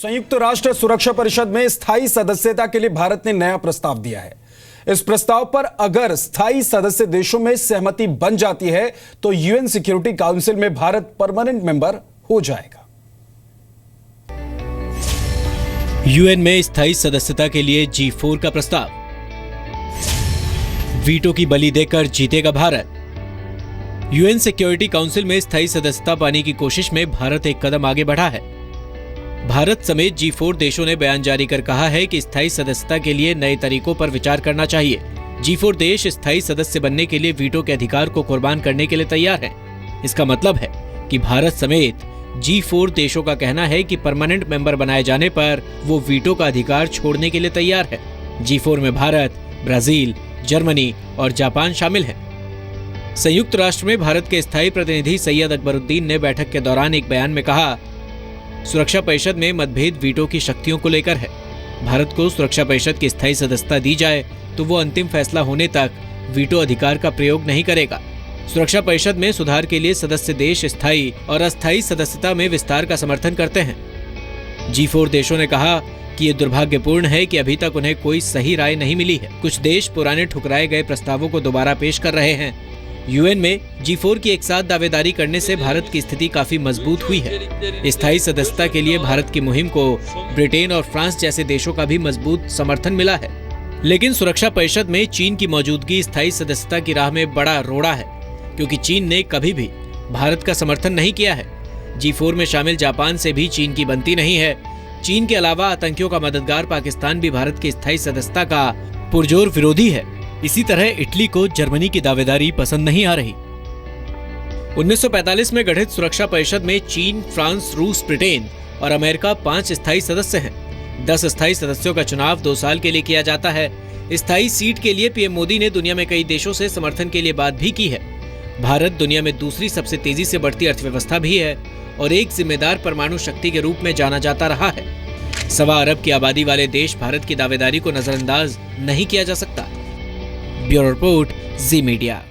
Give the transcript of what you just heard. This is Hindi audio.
संयुक्त राष्ट्र सुरक्षा परिषद में स्थायी सदस्यता के लिए भारत ने नया प्रस्ताव दिया है। इस प्रस्ताव पर अगर स्थायी सदस्य देशों में सहमति बन जाती है तो यूएन सिक्योरिटी काउंसिल में भारत परमानेंट मेंबर हो जाएगा। यूएन में स्थायी सदस्यता के लिए G4 का प्रस्ताव। वीटो की बलि देकर जीतेगा भारत। यूएन सिक्योरिटी काउंसिल में स्थायी सदस्यता पाने की कोशिश में भारत एक कदम आगे बढ़ा है। भारत समेत G4 देशों ने बयान जारी कर कहा है कि स्थायी सदस्यता के लिए नए तरीकों पर विचार करना चाहिए। G4 देश स्थायी सदस्य बनने के लिए वीटो के अधिकार को कुर्बान करने के लिए तैयार हैं। इसका मतलब है कि भारत समेत G4 देशों का कहना है कि परमानेंट मेंबर बनाए जाने पर वो वीटो का अधिकार छोड़ने के लिए तैयार है। G4 में भारत, ब्राजील, जर्मनी और जापान शामिल हैं। संयुक्त राष्ट्र में भारत के स्थायी प्रतिनिधि सैयद अकबरुद्दीन ने बैठक के दौरान एक बयान में कहा, सुरक्षा परिषद में मतभेद वीटो की शक्तियों को लेकर है। भारत को सुरक्षा परिषद की स्थायी सदस्यता दी जाए तो वो अंतिम फैसला होने तक वीटो अधिकार का प्रयोग नहीं करेगा। सुरक्षा परिषद में सुधार के लिए सदस्य देश स्थायी और अस्थायी सदस्यता में विस्तार का समर्थन करते हैं। G4 देशों ने कहा कि ये दुर्भाग्यपूर्ण है कि अभी तक उन्हें कोई सही राय नहीं मिली है। कुछ देश पुराने ठुकराए गए प्रस्तावों को दोबारा पेश कर रहे हैं। यूएन में G4 की एक साथ दावेदारी करने से भारत की स्थिति काफी मजबूत हुई है। स्थायी सदस्यता के लिए भारत की मुहिम को ब्रिटेन और फ्रांस जैसे देशों का भी मजबूत समर्थन मिला है। लेकिन सुरक्षा परिषद में चीन की मौजूदगी स्थायी सदस्यता की राह में बड़ा रोड़ा है, क्योंकि चीन ने कभी भी भारत का समर्थन नहीं किया है। G4 में शामिल जापान से भी चीन की बनती नहीं है। चीन के अलावा आतंकियों का मददगार पाकिस्तान भी भारत की स्थायी सदस्यता का पुरजोर विरोधी है। इसी तरह इटली को जर्मनी की दावेदारी पसंद नहीं आ रही। 1945 में गठित सुरक्षा परिषद में चीन, फ्रांस, रूस, ब्रिटेन और अमेरिका 5 स्थायी सदस्य हैं। 10 स्थायी सदस्यों का चुनाव 2 साल के लिए किया जाता है। स्थायी सीट के लिए पीएम मोदी ने दुनिया में कई देशों से समर्थन के लिए बात भी की है। भारत दुनिया में दूसरी सबसे तेजी से बढ़ती अर्थव्यवस्था भी है और एक जिम्मेदार परमाणु शक्ति के रूप में जाना जाता रहा है। 1.25 अरब की आबादी वाले देश भारत की दावेदारी को नजरअंदाज नहीं किया जा सकता। ब्यूरो रिपोर्ट, जी मीडिया।